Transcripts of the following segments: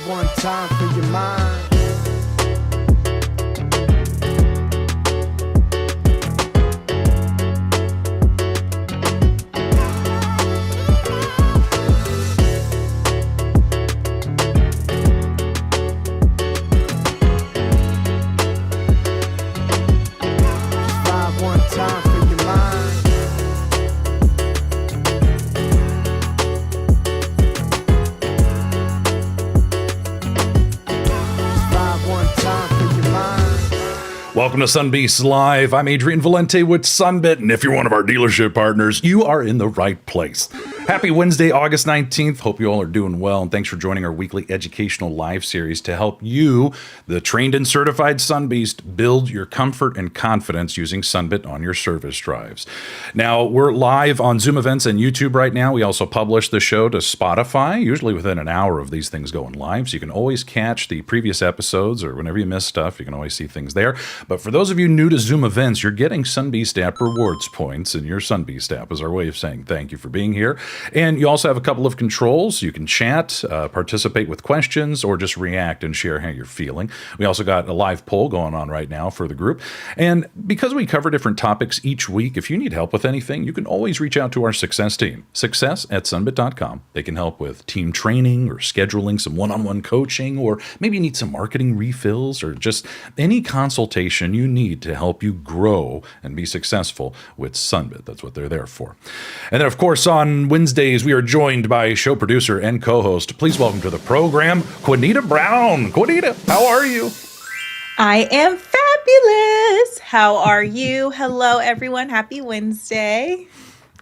Drive one time for your mind. Welcome to Sunbeat Live. I'm Adrian Valente with Sunbit, and if you're one of our dealership partners, you are in the right place. Happy Wednesday, August 19th. Hope you all are doing well, and thanks for joining our weekly educational live series to help you, the trained and certified Sunbeast, build your comfort and confidence using Sunbit on your service drives. Now, we're live on Zoom events and YouTube right now. We also publish the show to Spotify, usually within an hour of these things going live, so you can always catch the previous episodes, or whenever you miss stuff, you can always see things there. But for those of you new to Zoom events, you're getting Sunbeast app rewards points, and your Sunbeast app is our way of saying thank you for being here. And you also have a couple of controls. You can chat, participate with questions, or just react and share how you're feeling. We also got a live poll going on right now for the group. And because we cover different topics each week, if you need help with anything, you can always reach out to our success team, success@sunbit.com. They can help with team training or scheduling some one-on-one coaching, or maybe you need some marketing refills, or just any consultation you need to help you grow and be successful with Sunbit. That's what they're there for. And then, of course, on Wednesdays, we are joined by show producer and co-host. Please welcome to the program, Queenita Brown. Queenita, how are you? I am fabulous. How are you? Hello, everyone. Happy Wednesday.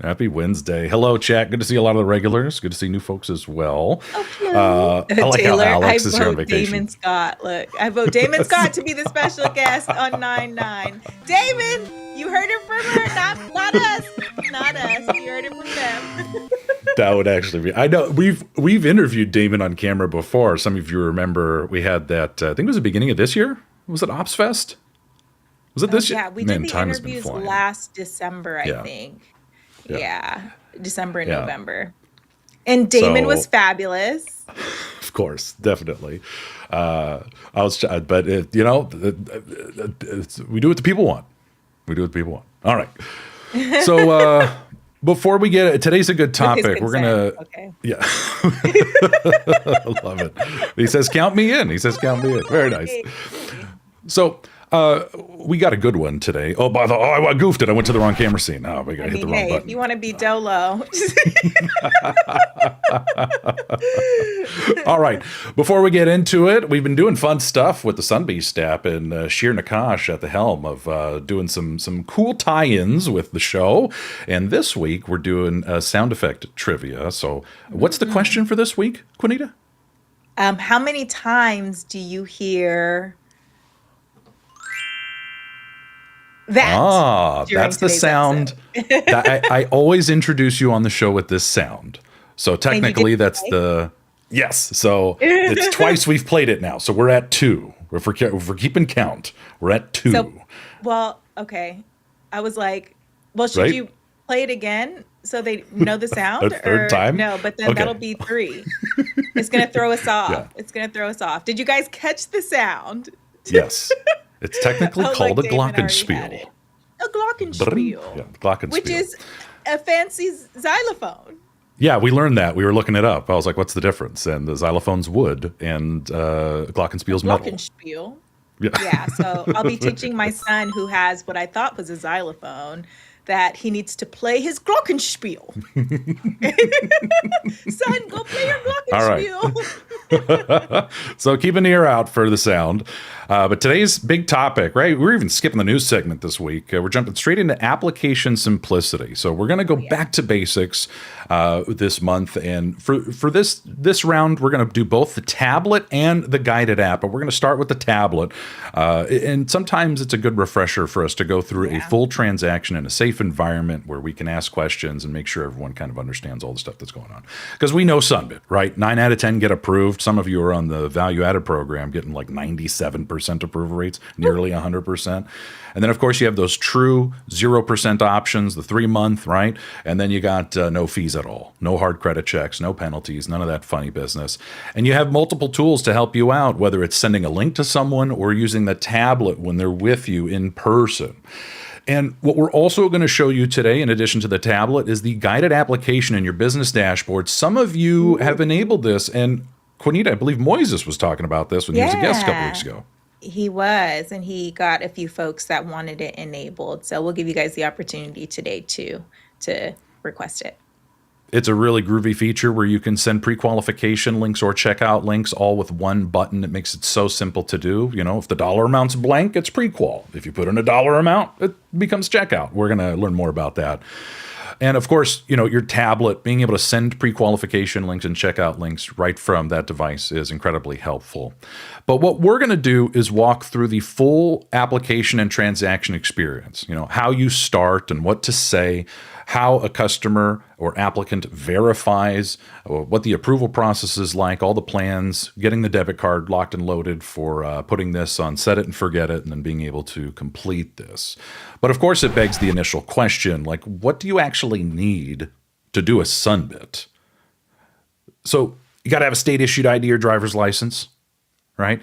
Happy Wednesday. Hello, chat. Good to see a lot of the regulars. Good to see new folks as well. Okay. I like Taylor, how Alex is here on vacation. Damon Scott. Look, I vote Damon Scott to be the special guest on 9/9. Damon, you heard it from her, not us. Not us. You heard it from them. That would actually be. I know we've interviewed Damon on camera before. Some of you remember we had that. I think it was the beginning of this year. Was it Ops Fest? Was it this year? Yeah, we did the interviews last December, I think. Yeah. December and November. And Damon was fabulous. Of course, definitely. But we do what the people want. We do what the people want. All right. So before we get it, today's a good topic. We're gonna, yeah, I love it. He says, "Count me in." He says, "Count me in." Very nice. So. We got a good one today. I goofed it. I went to the wrong camera scene. Oh, we got to hit the wrong button. If you want to be Dolo. All right. Before we get into it, we've been doing fun stuff with the Sunbeast app, and Sheer Nakash at the helm of doing some cool tie-ins with the show. And this week, we're doing sound effect trivia. So what's the question for this week, Queenita? How many times do you hear... that's the sound. I always introduce you on the show with this sound. So technically that's yes. So it's twice we've played it now. So we're at 2. If we're keeping count, we're at 2. So, okay. I was like, well, should you play it again so they know the sound? A third time? No, but then that'll be 3. It's going to throw us off. Yeah. It's going to throw us off. Did you guys catch the sound? Yes. It's technically called a glockenspiel. A glockenspiel. Yeah, glockenspiel. Which is a fancy xylophone. Yeah, we learned that. We were looking it up. I was like, what's the difference? And the xylophone's wood, and glockenspiel's metal. Glockenspiel. Yeah, so I'll be teaching my son, who has what I thought was a xylophone, that he needs to play his glockenspiel. Son, go play your glockenspiel. All right. So keep an ear out for the sound. But today's big topic, right? We're even skipping the news segment this week. We're jumping straight into application simplicity. So we're going to go back to basics this month. And for this round, we're going to do both the tablet and the guided app. But we're going to start with the tablet. And sometimes it's a good refresher for us to go through a full transaction in a safe environment where we can ask questions and make sure everyone kind of understands all the stuff that's going on. Because we know Sunbit, right? 9 out of 10 get approved. Some of you are on the value-added program getting like 97% 99% approval rates, nearly 100%. And then, of course, you have those true 0% options, the 3-month, right? And then you got no fees at all, no hard credit checks, no penalties, none of that funny business. And you have multiple tools to help you out, whether it's sending a link to someone or using the tablet when they're with you in person. And what we're also going to show you today, in addition to the tablet, is the guided application in your business dashboard. Some of you have enabled this, and Queenita, I believe Moises was talking about this when he was a guest a couple weeks ago. He was, and he got a few folks that wanted it enabled. So we'll give you guys the opportunity today to request it. It's a really groovy feature where you can send pre-qualification links or checkout links all with one button. It makes it so simple to do. You know, if the dollar amount's blank, it's pre-qual. If you put in a dollar amount, it becomes checkout. We're going to learn more about that. And of course, you know, your tablet, being able to send pre-qualification links and checkout links right from that device is incredibly helpful. But what we're going to do is walk through the full application and transaction experience, you know, how you start and what to say, how a customer or applicant verifies, what the approval process is like, all the plans, getting the debit card locked and loaded for putting this on set it and forget it, and then being able to complete this. But of course, it begs the initial question, like, what do you actually need to do a Sunbit? So you got to have a state-issued ID or driver's license, right?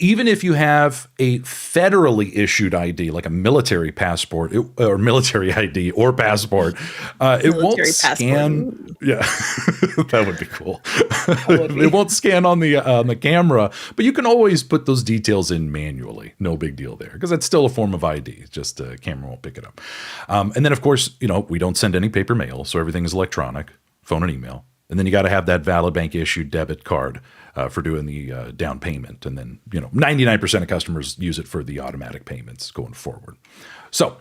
Even if you have a federally issued ID, like a military passport or military ID or passport, it won't scan. Yeah, that would be cool. It won't scan on the camera, but you can always put those details in manually. No big deal there, because it's still a form of ID. It's just the camera won't pick it up. And then, of course, you know, we don't send any paper mail, so everything is electronic, phone and email. And then you got to have that valid bank issued debit card for doing the down payment. And then, you know, 99% of customers use it for the automatic payments going forward. So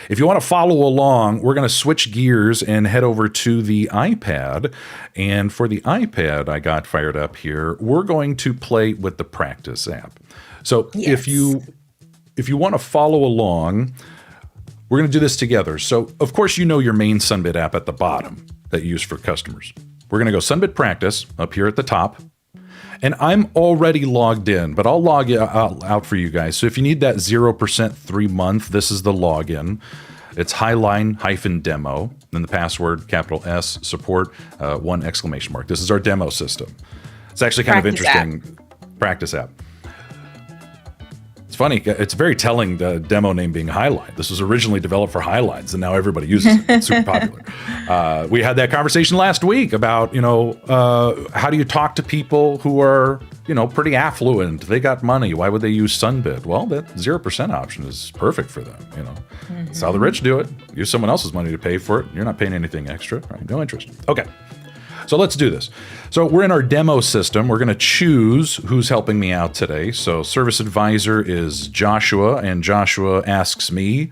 if you want to follow along, we're going to switch gears and head over to the iPad. And for the iPad, I got fired up here. We're going to play with the Practice app. So if you want to follow along, we're going to do this together. So, of course, you know your main Sunbit app at the bottom that you use for customers. We're going to go Sunbit Practice up here at the top. And I'm already logged in, but I'll log it out for you guys. So if you need that 0% 3-month, this is the login. It's highline-demo, then the password, capital S, support, 1 exclamation mark. This is our demo system. It's actually kind of interesting. Practice app. It's funny. It's very telling, the demo name being Highline. This was originally developed for Highlines, and now everybody uses it. It's super popular. We had that conversation last week about, you know, how do you talk to people who are, you know, pretty affluent? They got money. Why would they use Sunbit? Well, that 0% option is perfect for them. You know, That's how the rich do it. Use someone else's money to pay for it. You're not paying anything extra, right? No interest. Okay. So let's do this. So we're in our demo system. We're going to choose who's helping me out today. So service advisor is Joshua, and Joshua asks me,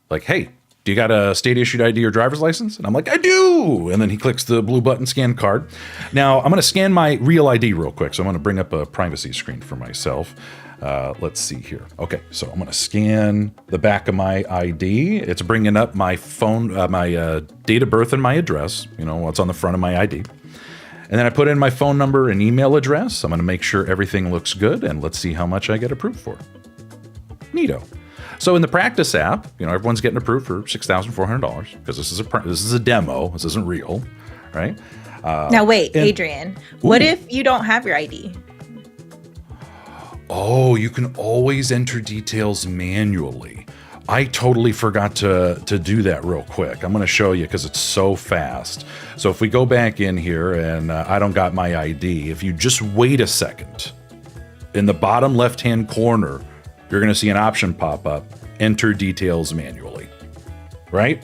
like, hey, do you got a state-issued ID or driver's license? And I'm like, I do. And then he clicks the blue button, scan card. Now, I'm going to scan my real ID real quick. So I'm going to bring up a privacy screen for myself. Let's see here. Okay, so I'm going to scan the back of my ID. It's bringing up my phone, my date of birth and my address, you know, what's on the front of my ID. And then I put in my phone number and email address. I'm going to make sure everything looks good, and let's see how much I get approved for. Neato. So in the Practice app, you know, everyone's getting approved for $6,400 because this is a demo. This isn't real, right? Now wait, Adrian, what if you don't have your ID? Oh, you can always enter details manually. I totally forgot to do that real quick. I'm going to show you because it's so fast. So if we go back in here and I don't got my ID, if you just wait a second, in the bottom left-hand corner, you're going to see an option pop up, enter details manually, right?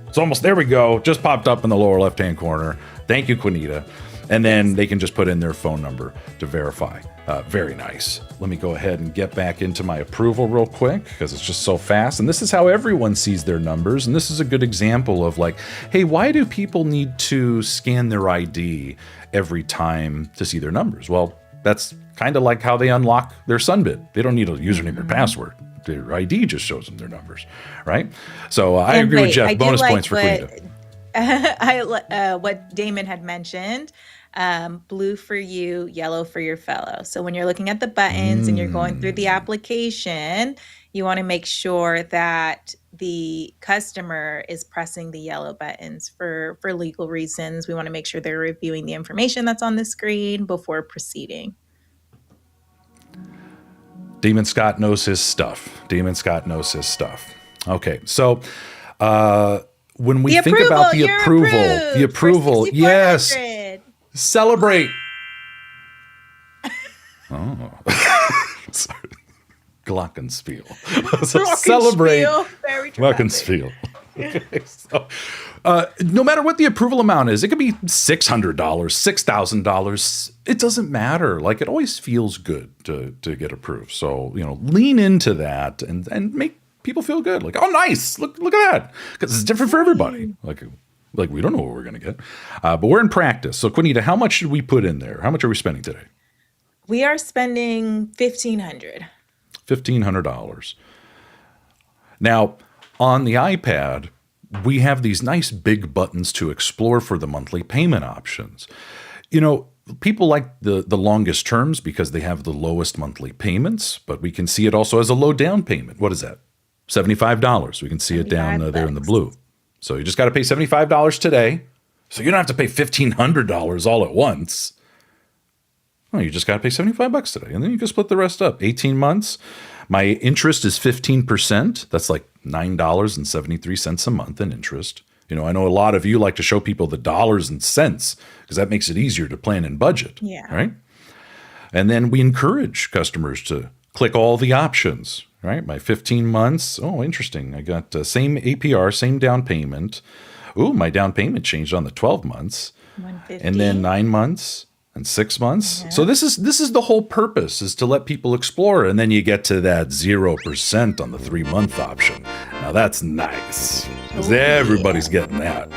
It's almost, there we go, just popped up in the lower left-hand corner. Thank you, Queenita. And then they can just put in their phone number to verify. Very nice. Let me go ahead and get back into my approval real quick because it's just so fast. And this is how everyone sees their numbers. And this is a good example of like, hey, why do people need to scan their ID every time to see their numbers? Well, that's kind of like how they unlock their Sunbit. They don't need a username or password. Their ID just shows them their numbers, right? So I agree with Jeff. Bonus points for Queenita. What Damon had mentioned Blue for you, yellow for your fellow. So when you're looking at the buttons and you're going through the application, you want to make sure that the customer is pressing the yellow buttons for legal reasons. We want to make sure they're reviewing the information that's on the screen before proceeding. Demon Scott knows his stuff. Demon Scott knows his stuff. Okay, so when we think about the approval, yes, celebrate. Oh, sorry. Glockenspiel. So celebrate. Glockenspiel. Okay, so, no matter what the approval amount is, it could be $600, $6,000. It doesn't matter. Like, it always feels good to get approved. So, lean into that and make people feel good. Like, oh, nice. Look at that. Because it's different for everybody. Like we don't know what we're going to get. But we're in practice. So, Queenita, how much should we put in there? How much are we spending today? We are spending $1,500. $1,500. Now, on the iPad, we have these nice big buttons to explore for the monthly payment options. People like the longest terms because they have the lowest monthly payments, but we can see it also as a low down payment. What is that? $75. We can see it down there in the blue. So you just got to pay $75 today. So you don't have to pay $1,500 all at once. Well, you just got to pay $75 today, and then you can split the rest up. 18 months. My interest is 15%. That's like $9.73 a month in interest. I know a lot of you like to show people the dollars and cents because that makes it easier to plan and budget. Yeah. Right. And then we encourage customers to click all the options. Right. My 15 months. Oh, interesting. I got same APR, same down payment. Ooh, my down payment changed on the 12 months. 150. And then 9 months. And 6 months. Yeah. So this is the whole purpose, is to let people explore. And then you get to that 0% on the 3-month option. Now that's nice, because everybody's getting that.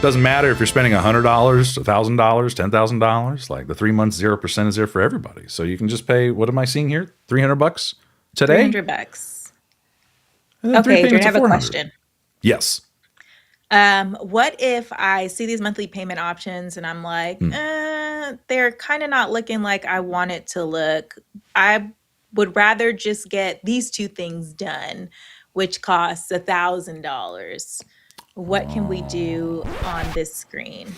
Doesn't matter if you're spending $100, $1,000, $10,000. Like, the 3 months 0% is there for everybody. So you can just pay. What am I seeing here? $300 today. $300. Okay, Adrian, I have a question. Yes. What if I see these monthly payment options and I'm like, they're kind of not looking like I want it to look. I would rather just get these two things done, which costs $1,000. What can we do on this screen?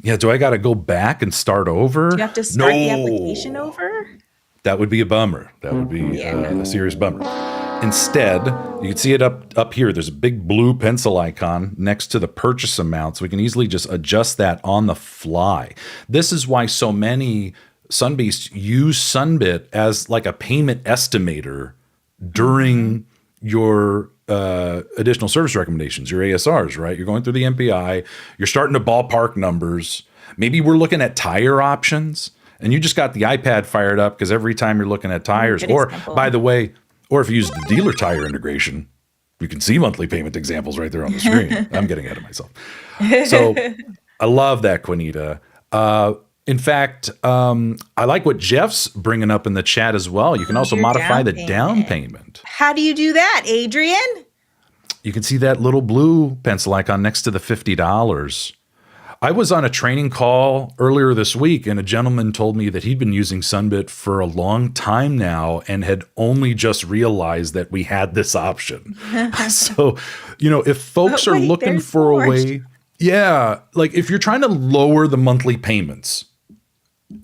Yeah, do I got to go back and start over? Do you have to start the application over? That would be a bummer. That would be a serious bummer. Instead, you can see it up here. There's a big blue pencil icon next to the purchase amount, so we can easily just adjust that on the fly. This is why so many Sunbeasts use Sunbit as like a payment estimator during your additional service recommendations, your ASRs, right? You're going through the MPI, you're starting to ballpark numbers. Maybe we're looking at tire options, and you just got the iPad fired up because every time you're looking at tires, by the way, or if you use the dealer tire integration, you can see monthly payment examples right there on the screen. I'm getting ahead of myself. So I love that, Queenita. In fact, I like what Jeff's bringing up in the chat as well. You can also modify the down payment. How do you do that, Adrian? You can see that little blue pencil icon next to the $50. I was on a training call earlier this week, and a gentleman told me that he'd been using Sunbit for a long time now and had only just realized that we had this option. So, if folks are looking for a way, like if you're trying to lower the monthly payments,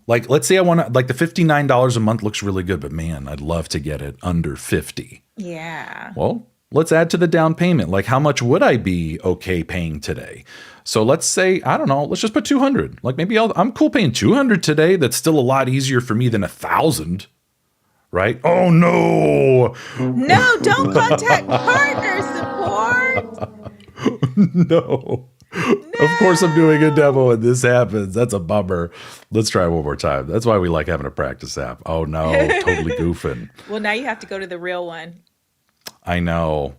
like let's say I want to, like the $59 a month looks really good, but man, I'd love to get it under 50. Yeah. Well, let's add to the down payment. Like, how much would I be okay paying today? So let's say, I don't know, let's just put 200. Like maybe I'm cool paying 200 today. That's still a lot easier for me than 1,000, right? Oh no. No, don't contact partner support. No. Of course I'm doing a demo and this happens. That's a bummer. Let's try one more time. That's why we like having a practice app. Oh no, totally goofing. Well, now you have to go to the real one. I know.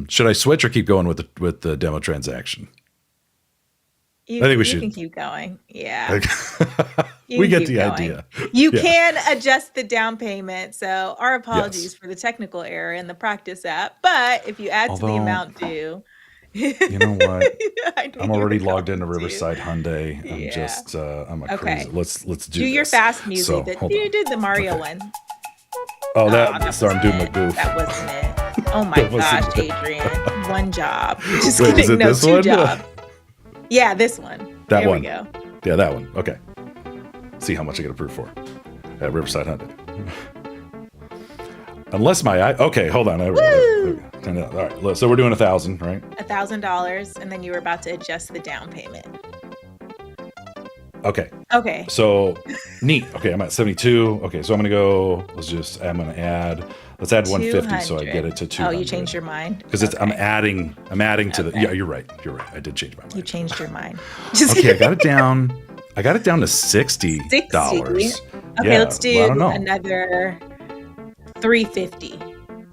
Should I switch or keep going with the demo transaction? I think we should. You can keep going. Yeah. We get the idea. You can adjust the down payment. So our apologies for the technical error in the practice app. But if you add to the amount due, You know what? I knew I'm you were already logged going into to. Riverside Hyundai. I'm Yeah. just I'm a crazy. Okay. Let's do Do your this. fast music. So That hold you on. did the Mario Okay. one. Oh, Oh, that sorry, I'm wasn't doing my it. goof. That wasn't it. Oh my That gosh, wasn't it. Adrian. One job. Just Wait, is kidding. it No, this two one? jobs. Yeah, this one. That There we one. go. Yeah, that one. Okay. See how much I get approved for at Riverside Hyundai. Unless okay, hold on. There we go. All right, so we're doing 1,000, right? $1,000, and then you were about to adjust the down payment. Okay. Okay. So neat. Okay, I'm at 72. Okay, so I'm gonna add. Let's add 150 so I get it to 200. Oh, you changed your mind? Because I'm adding to the. Okay. Yeah, you're right. I did change my mind. You changed your mind. Just Okay, I got it down to $60. 60. Okay, Yeah, let's do well, I don't know. another 350.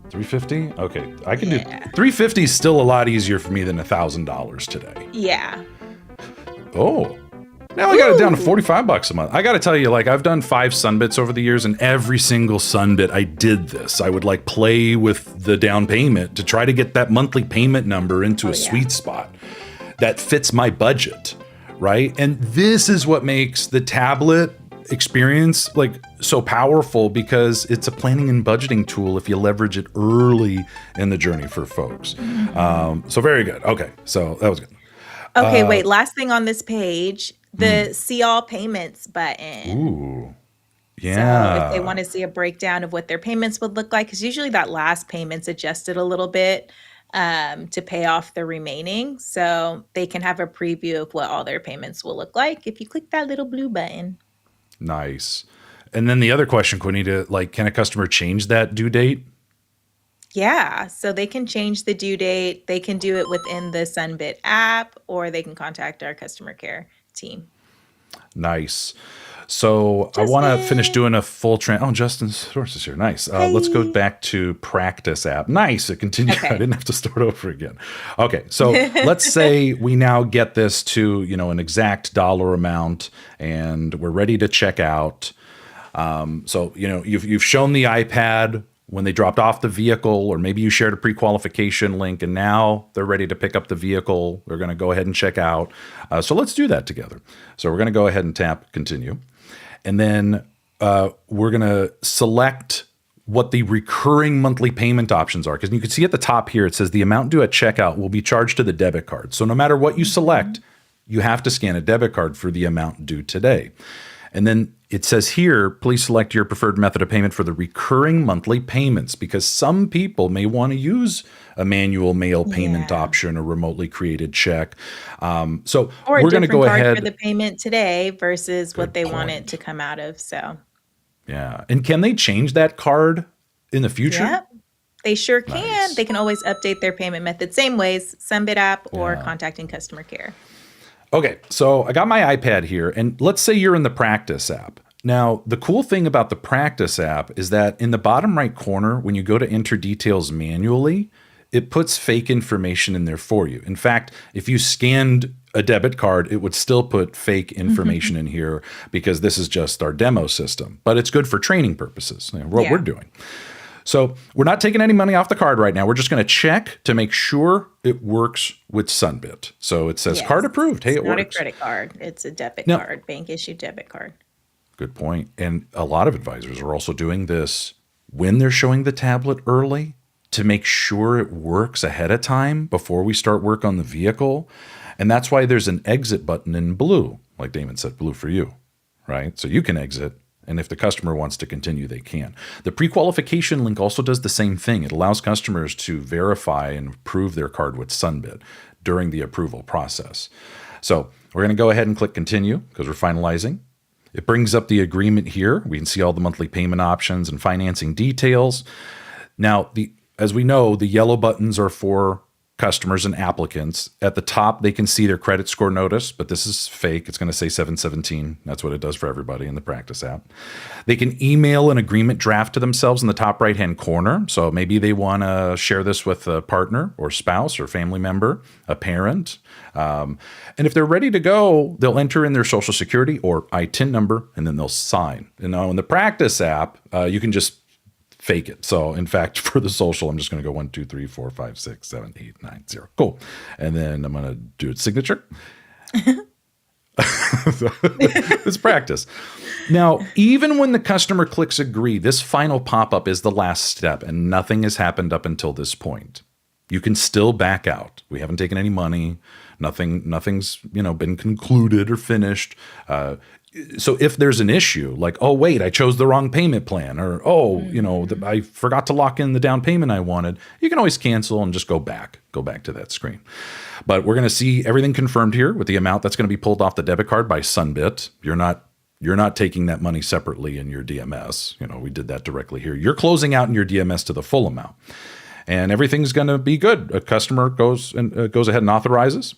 350. Okay, I can do Yeah. 350. Is still a lot easier for me than $1,000 today. Yeah. Oh, now I got it down to Ooh. $45 a month. I got to tell you, like, I've done 5 Sunbits over the years, and every single Sunbit I did this. I would like play with the down payment to try to get that monthly payment number into a sweet spot that fits my budget, right? And this is what makes the tablet experience like so powerful, because it's a planning and budgeting tool if you leverage it early in the journey for folks. So very good. Okay, so that was good. Okay, wait. Last thing on this page, the see all payments button. Ooh, So yeah. if they want to see a breakdown of what their payments would look like, because usually that last payment's adjusted a little bit to pay off the remaining. So they can have a preview of what all their payments will look like if you click that little blue button. Nice. And then the other question, Queenita, like, can a customer change that due date? Yeah, so they can change the due date. They can do it within the Sunbit app, or they can contact our customer care team. Nice. So I want to finish doing a full Oh, Justin's source is here. Nice. Let's go back to practice app. Nice. It continued. Okay. I didn't have to start over again. Okay. So let's say we now get this to, an exact dollar amount, and we're ready to check out. So, you've shown the iPad when they dropped off the vehicle, or maybe you shared a pre-qualification link, and now they're ready to pick up the vehicle. They're going to go ahead and check out. So let's do that together. So we're going to go ahead and tap continue. And then we're going to select what the recurring monthly payment options are. Because you can see at the top here, it says the amount due at checkout will be charged to the debit card. So no matter what you select, you have to scan a debit card for the amount due today. And then it says here, please select your preferred method of payment for the recurring monthly payments, because some people may want to use a manual mail payment option or remotely created check. So Or we're a going to different go card ahead. for the payment today versus what they want it point. to come out of. So, Yeah. And can they change that card in the future? yep, they sure can. Nice. They can always update their payment method. Same ways, Sunbit app or contacting customer care. Okay, so I got my iPad here, and let's say you're in the Practice app. Now, the cool thing about the Practice app is that in the bottom right corner, when you go to enter details manually, it puts fake information in there for you. In fact, if you scanned a debit card, it would still put fake information in here, because this is just our demo system. But it's good for training purposes, what we're doing. So we're not taking any money off the card right now. We're just going to check to make sure it works with Sunbit. So it says card approved. Hey, it Not works. a credit card. It's a debit No. card, bank issued debit card. Good point. And a lot of advisors are also doing this when they're showing the tablet early to make sure it works ahead of time before we start work on the vehicle. And that's why there's an exit button in blue, like Damon said, blue for you, right? So you can exit. And if the customer wants to continue, they can. The pre-qualification link also does the same thing. It allows customers to verify and approve their card with Sunbit during the approval process. So we're going to go ahead and click continue because we're finalizing. It brings up the agreement here. We can see all the monthly payment options and financing details. Now, as we know, the yellow buttons are for customers and applicants. At the top, they can see their credit score notice, but this is fake. It's going to say 717. That's what it does for everybody in the Practice app. They can email an agreement draft to themselves in the top right-hand corner. So maybe they want to share this with a partner or spouse or family member, a parent. And if they're ready to go, they'll enter in their social security or ITIN number, and then they'll sign. And now in the Practice app, you can just fake it. So in fact, for the social, I'm just going to go 1, 2, 3, 4, 5, 6, 7, 8, 9, 0. Cool. And then I'm going to do its signature. It's practice. Now, even when the customer clicks agree, this final pop-up is the last step and nothing has happened up until this point. You can still back out. We haven't taken any money. Nothing's, been concluded or finished. So if there's an issue like, oh, wait, I chose the wrong payment plan, or, I forgot to lock in the down payment I wanted, you can always cancel and just go back to that screen. But we're going to see everything confirmed here with the amount that's going to be pulled off the debit card by Sunbit. You're not taking that money separately in your DMS. We did that directly here. You're closing out in your DMS to the full amount. And everything's going to be good. A customer goes ahead and authorizes.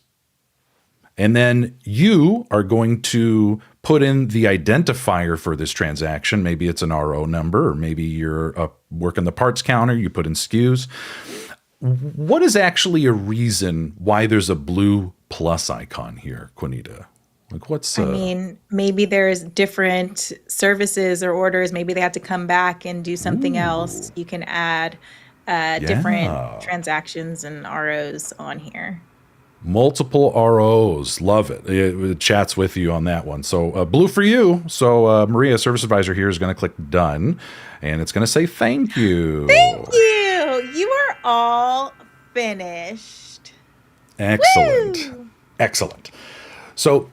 And then you are going to put in the identifier for this transaction. Maybe it's an RO number, or maybe you're working the parts counter, you put in SKUs. What is actually a reason why there's a blue plus icon here, Queenita? Like what's... maybe there's different services or orders. Maybe they have to come back and do something else. You can add different transactions and ROs on here. Multiple ROs. Love it. It chats with you on that one. So blue for you. So Maria, service advisor here, is going to click done. And it's going to say thank you. Thank you. You are all finished. Excellent. Woo! Excellent. So,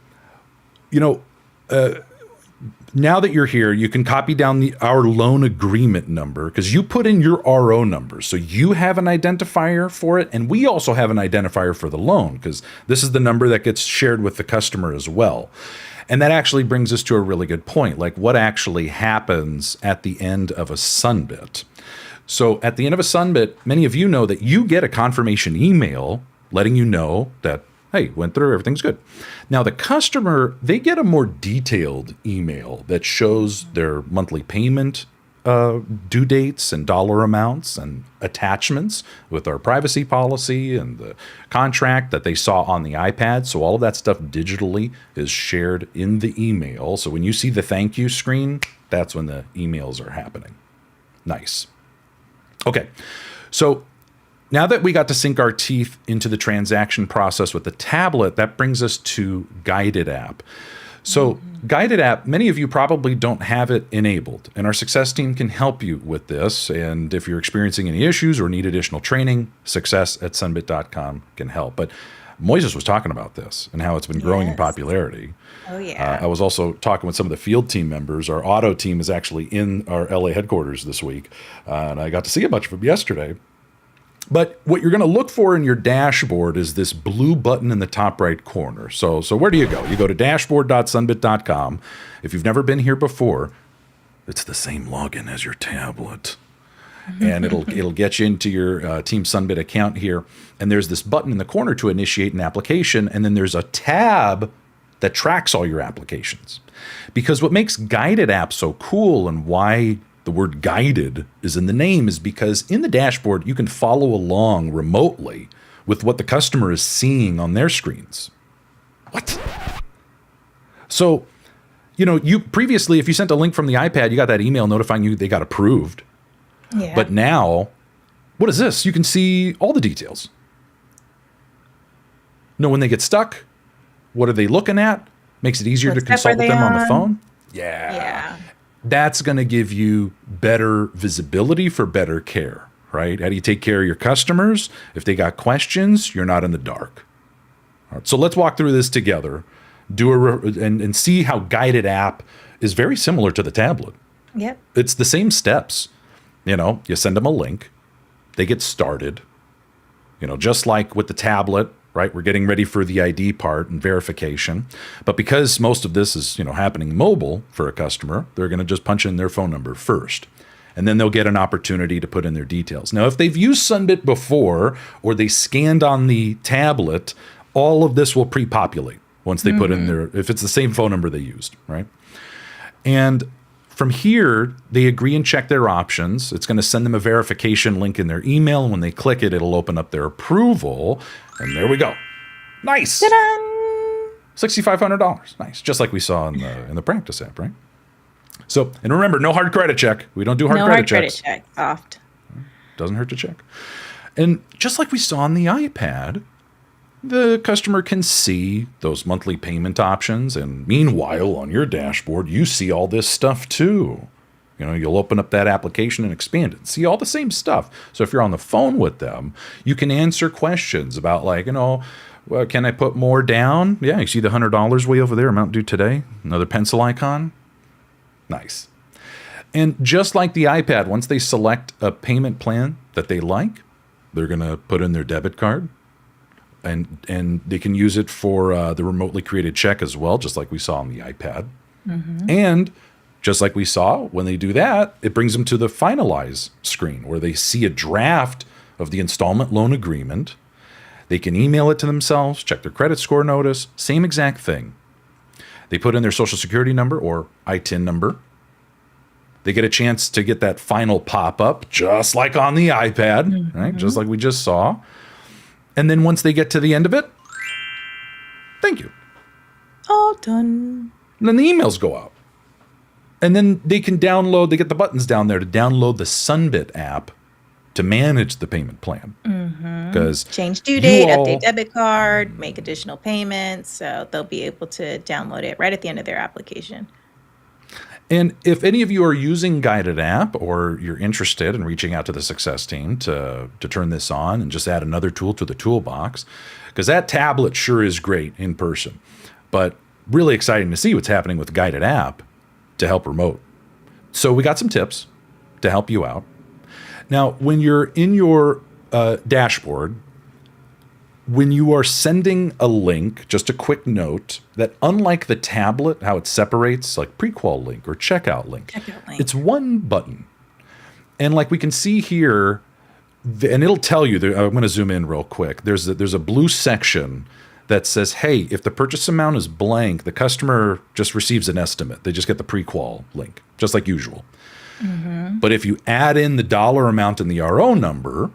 now that you're here, you can copy down our loan agreement number because you put in your RO number. So you have an identifier for it. And we also have an identifier for the loan because this is the number that gets shared with the customer as well. And that actually brings us to a really good point. Like what actually happens at the end of a Sunbit. So at the end of a Sunbit, many of you know that you get a confirmation email letting you know that, hey, went through, everything's good. Now the customer, they get a more detailed email that shows their monthly payment due dates and dollar amounts and attachments with our privacy policy and the contract that they saw on the iPad. So all of that stuff digitally is shared in the email. So when you see the thank you screen, that's when the emails are happening. Nice. Okay, so now that we got to sink our teeth into the transaction process with the tablet, that brings us to Guided App. So Guided App, many of you probably don't have it enabled, and our success team can help you with this. And if you're experiencing any issues or need additional training, success@sunbit.com can help. But Moises was talking about this and how it's been growing in popularity. Oh, yeah. I was also talking with some of the field team members. Our auto team is actually in our LA headquarters this week, and I got to see a bunch of them yesterday. But what you're going to look for in your dashboard is this blue button in the top right corner. So where do you go? You go to dashboard.sunbit.com. If you've never been here before, it's the same login as your tablet. And it'll get you into your Team Sunbit account here. And there's this button in the corner to initiate an application. And then there's a tab that tracks all your applications. Because what makes Guided App so cool and why the word guided is in the name is because in the dashboard, you can follow along remotely with what the customer is seeing on their screens. What? So, you previously, if you sent a link from the iPad, you got that email notifying you they got approved. Yeah. But now, what is this? You can see all the details. Know when they get stuck. What are they looking at? Makes it easier to consult with them on the phone. Yeah. That's going to give you better visibility for better care, right? How do you take care of your customers? If they got questions, you're not in the dark. All right, so let's walk through this together, and see how Guided App is very similar to the tablet. Yep. It's the same steps. You send them a link, they get started. Just like with the tablet, right? We're getting ready for the ID part and verification. But because most of this is, happening mobile for a customer, they're going to just punch in their phone number first. And then they'll get an opportunity to put in their details. Now, if they've used Sunbit before or they scanned on the tablet, all of this will pre-populate once they put in if it's the same phone number they used, right? And from here, they agree and check their options. It's going to send them a verification link in their email. And when they click it, it'll open up their approval. And there we go. Nice. Ta-da! $6,500. Nice. Just like we saw in the practice app, right? So, and remember, no hard credit check. We don't do hard No credit hard credit checks. check. Soft. Doesn't hurt to check. And just like we saw on the iPad, the customer can see those monthly payment options. And meanwhile, on your dashboard, you see all this stuff too. You know, you'll open up that application and expand it. See all the same stuff. So if you're on the phone with them, you can answer questions about like, well, can I put more down? Yeah, you see the $100 way over there, amount due today. Another pencil icon. Nice. And just like the iPad, once they select a payment plan that they like, they're going to put in their debit card. And they can use it for the remotely created check as well, just like we saw on the iPad. Mm-hmm. And just like we saw, when they do that, it brings them to the finalize screen where they see a draft of the installment loan agreement. They can email it to themselves, check their credit score notice, same exact thing. They put in their social security number or ITIN number. They get a chance to get that final pop-up, just like on the iPad, mm-hmm. right? Just like we just saw. And then once they get to the end of it, thank you. All done. And then the emails go out. And then they can download, they get the buttons down there to download the Sunbit app to manage the payment plan. Because change due date, update debit card, make additional payments. So they'll be able to download it right at the end of their application. And if any of you are using Guided App or you're interested in reaching out to the success team to turn this on and just add another tool to the toolbox, because that tablet sure is great in person, but really exciting to see what's happening with Guided App to help remote. So we got some tips to help you out. Now, when you're in your dashboard, when you are sending a link, just a quick note that unlike the tablet, how it separates like pre-qual link or checkout link, it's one button. And like we can see here, and it'll tell you, I'm going to zoom in real quick. There's a blue section that says, hey, if the purchase amount is blank, the customer just receives an estimate. They just get the pre-qual link, just like usual. Mm-hmm. But if you add in the dollar amount and the RO number,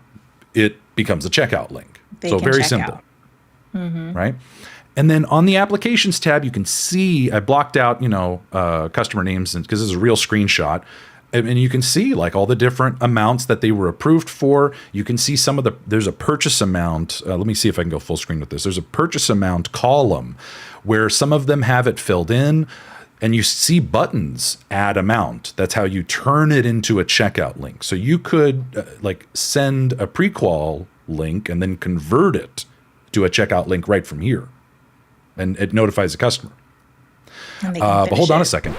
it becomes a checkout link. So very simple, mm-hmm. right? And then on the applications tab, you can see I blocked out, customer names because this is a real screenshot. And you can see like all the different amounts that they were approved for. You can see there's a purchase amount. Let me see if I can go full screen with this. There's a purchase amount column where some of them have it filled in. And you see buttons, add amount. That's how you turn it into a checkout link. So you could send a pre-qual link and then convert it to a checkout link right from here. And it notifies the customer. But hold on a second.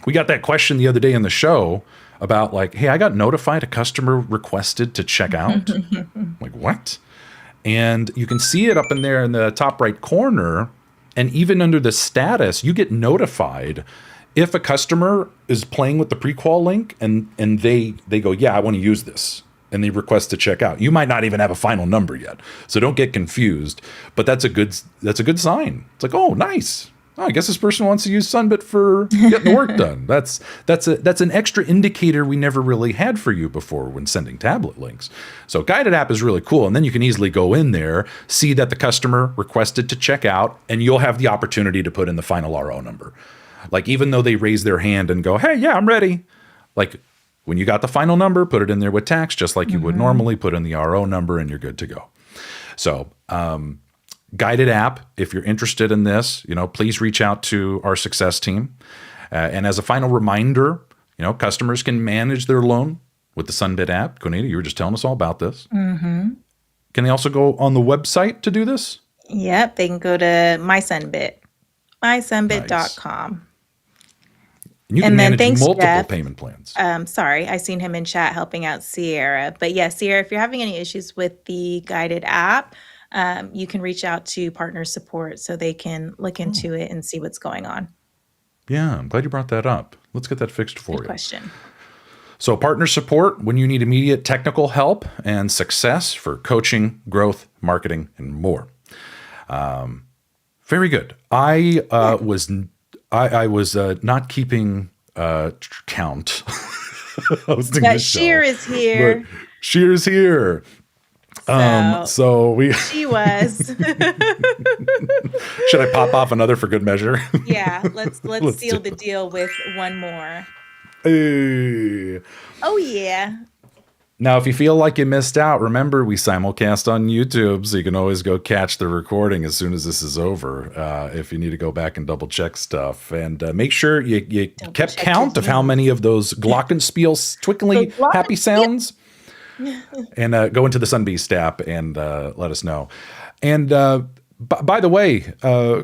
We got that question the other day in the show about like, hey, I got notified a customer requested to check out. Like, what? And you can see it up in there in the top right corner. And even under the status, you get notified if a customer is playing with the pre-qual link and they go, yeah, I want to use this. And they request to check out. You might not even have a final number yet. So don't get confused. But that's a good sign. It's like, oh, nice. Oh, I guess this person wants to use Sunbit for getting the work done. That's an extra indicator we never really had for you before when sending tablet links. So Guided App is really cool. And then you can easily go in there, see that the customer requested to check out, and you'll have the opportunity to put in the final RO number. Like even though they raise their hand and go, hey, yeah, I'm ready. Like when you got the final number, put it in there with tax, just like you would normally, put in the RO number and you're good to go. So, Guided App, if you're interested in this, please reach out to our success team. And as a final reminder, customers can manage their loan with the Sunbit app. Queenita, you were just telling us all about this. Mm-hmm. Can they also go on the website to do this? Yep, they can go to mysunbit.com. And you can manage multiple payment plans. Sorry, I seen him in chat helping out Sierra. But yeah, Sierra, if you're having any issues with the Guided App, you can reach out to partner support so they can look into it and see what's going on. Yeah, I'm glad you brought that up. Let's get that fixed for you. Good question. So partner support when you need immediate technical help and success for coaching, growth, marketing, and more. Very good. I was not keeping count. I was thinking Sheer is here. Sheer is here. So we she was. should I pop off another for good measure? Yeah, let's seal the deal with one more. Hey. Oh yeah. Now, if you feel like you missed out, remember we simulcast on YouTube, so you can always go catch the recording as soon as this is over. If you need to go back and double check stuff, and make sure you kept count of how many of those glockenspiel twinkly happy sounds. And go into the Sunbeast app and let us know. And by the way,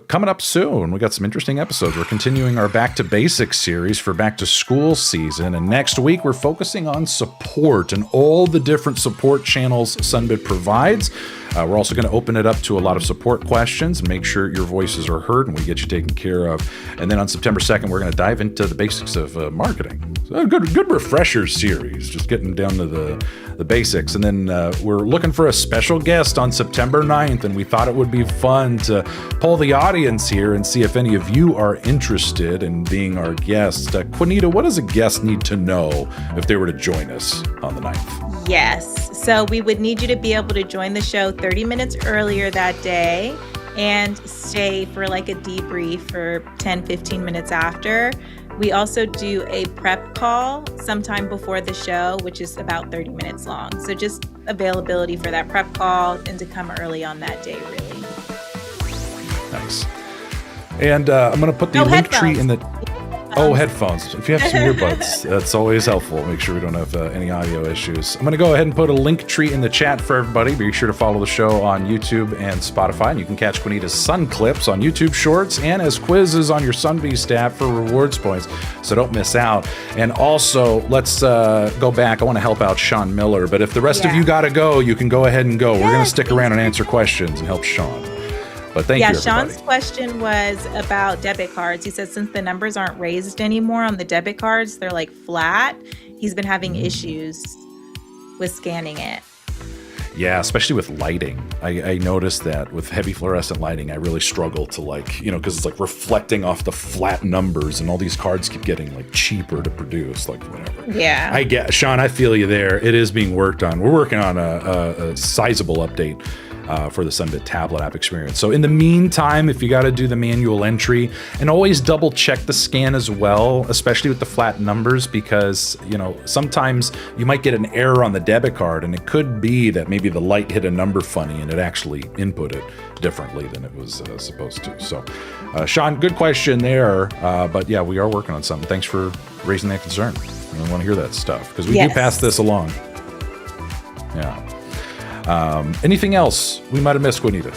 coming up soon, we got some interesting episodes. We're continuing our Back to Basics series for back to school season. And next week, we're focusing on support and all the different support channels Sunbit provides. We're also going to open it up to a lot of support questions and make sure your voices are heard and we get you taken care of. And then on September 2nd, we're going to dive into the basics of marketing. So a good refresher series, just getting down to the basics. And then we're looking for a special guest on September 9th, and we thought it would be fun to poll the audience here and see if any of you are interested in being our guest. Queenita, what does a guest need to know if they were to join us on the 9th? Yes. So we would need you to be able to join the show 30 minutes earlier that day and stay for like a debrief for 10, 15 minutes after. We also do a prep call sometime before the show, which is about 30 minutes long. So just availability for that prep call and to come early on that day, really. Nice. And I'm going to put the link tree in the... headphones. If you have some earbuds, that's always helpful. Make sure we don't have any audio issues. I'm going to go ahead and put a link tree in the chat for everybody. Be sure to follow the show on YouTube and Spotify. And you can catch Queenita's Sun Clips on YouTube Shorts and as quizzes on your Sunbeast app for rewards points. So don't miss out. And also, let's go back. I want to help out Sean Miller. But if the rest of you got to go, you can go ahead and go. We're going to stick around and answer questions and help Sean. But thank you, everybody. Sean's question was about debit cards. He said since the numbers aren't raised anymore on the debit cards, they're like flat. He's been having issues with scanning it. Yeah, especially with lighting. I noticed that with heavy fluorescent lighting, I really struggle to because it's like reflecting off the flat numbers and all these cards keep getting like cheaper to produce, like whatever. Yeah. Sean, I feel you there. It is being worked on. We're working on a sizable update for the Sunbit tablet app experience. So in the meantime, if you got to do the manual entry, and always double check the scan as well, especially with the flat numbers, because sometimes you might get an error on the debit card, and it could be that maybe the light hit a number funny and it actually input it differently than it was supposed to. So Sean, good question there, but yeah, we are working on something. Thanks for raising that concern. I want to hear that stuff because we do pass this along. Yeah. Anything else we might have missed, Queenita?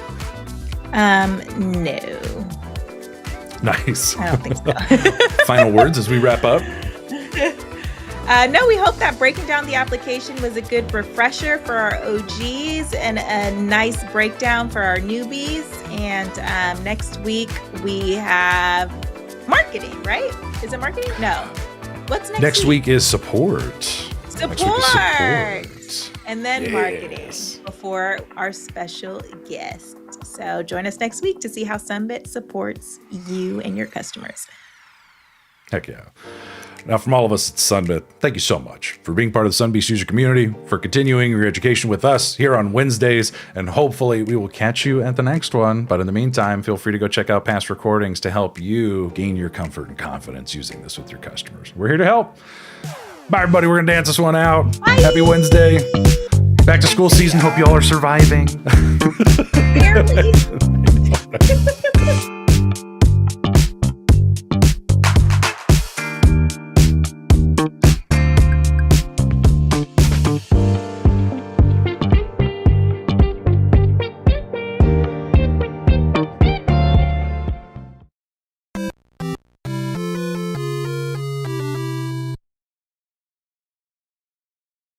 No. Nice. I don't think so. Final words as we wrap up? No, we hope that breaking down the application was a good refresher for our OGs and a nice breakdown for our newbies. And next week we have marketing, right? Is it marketing? No. What's next week? Next week is support. Support. And then marketing before our special guest. So join us next week to see how Sunbit supports you and your customers. Heck yeah. Now, from all of us at Sunbit, thank you so much for being part of the Sunbeast user community, for continuing your education with us here on Wednesdays, and hopefully we will catch you at the next one. But in the meantime, feel free to go check out past recordings to help you gain your comfort and confidence using this with your customers. We're here to help. Bye, everybody. We're going to dance this one out. Bye. Happy Wednesday. Back to school season. Hope you all are surviving. Barely.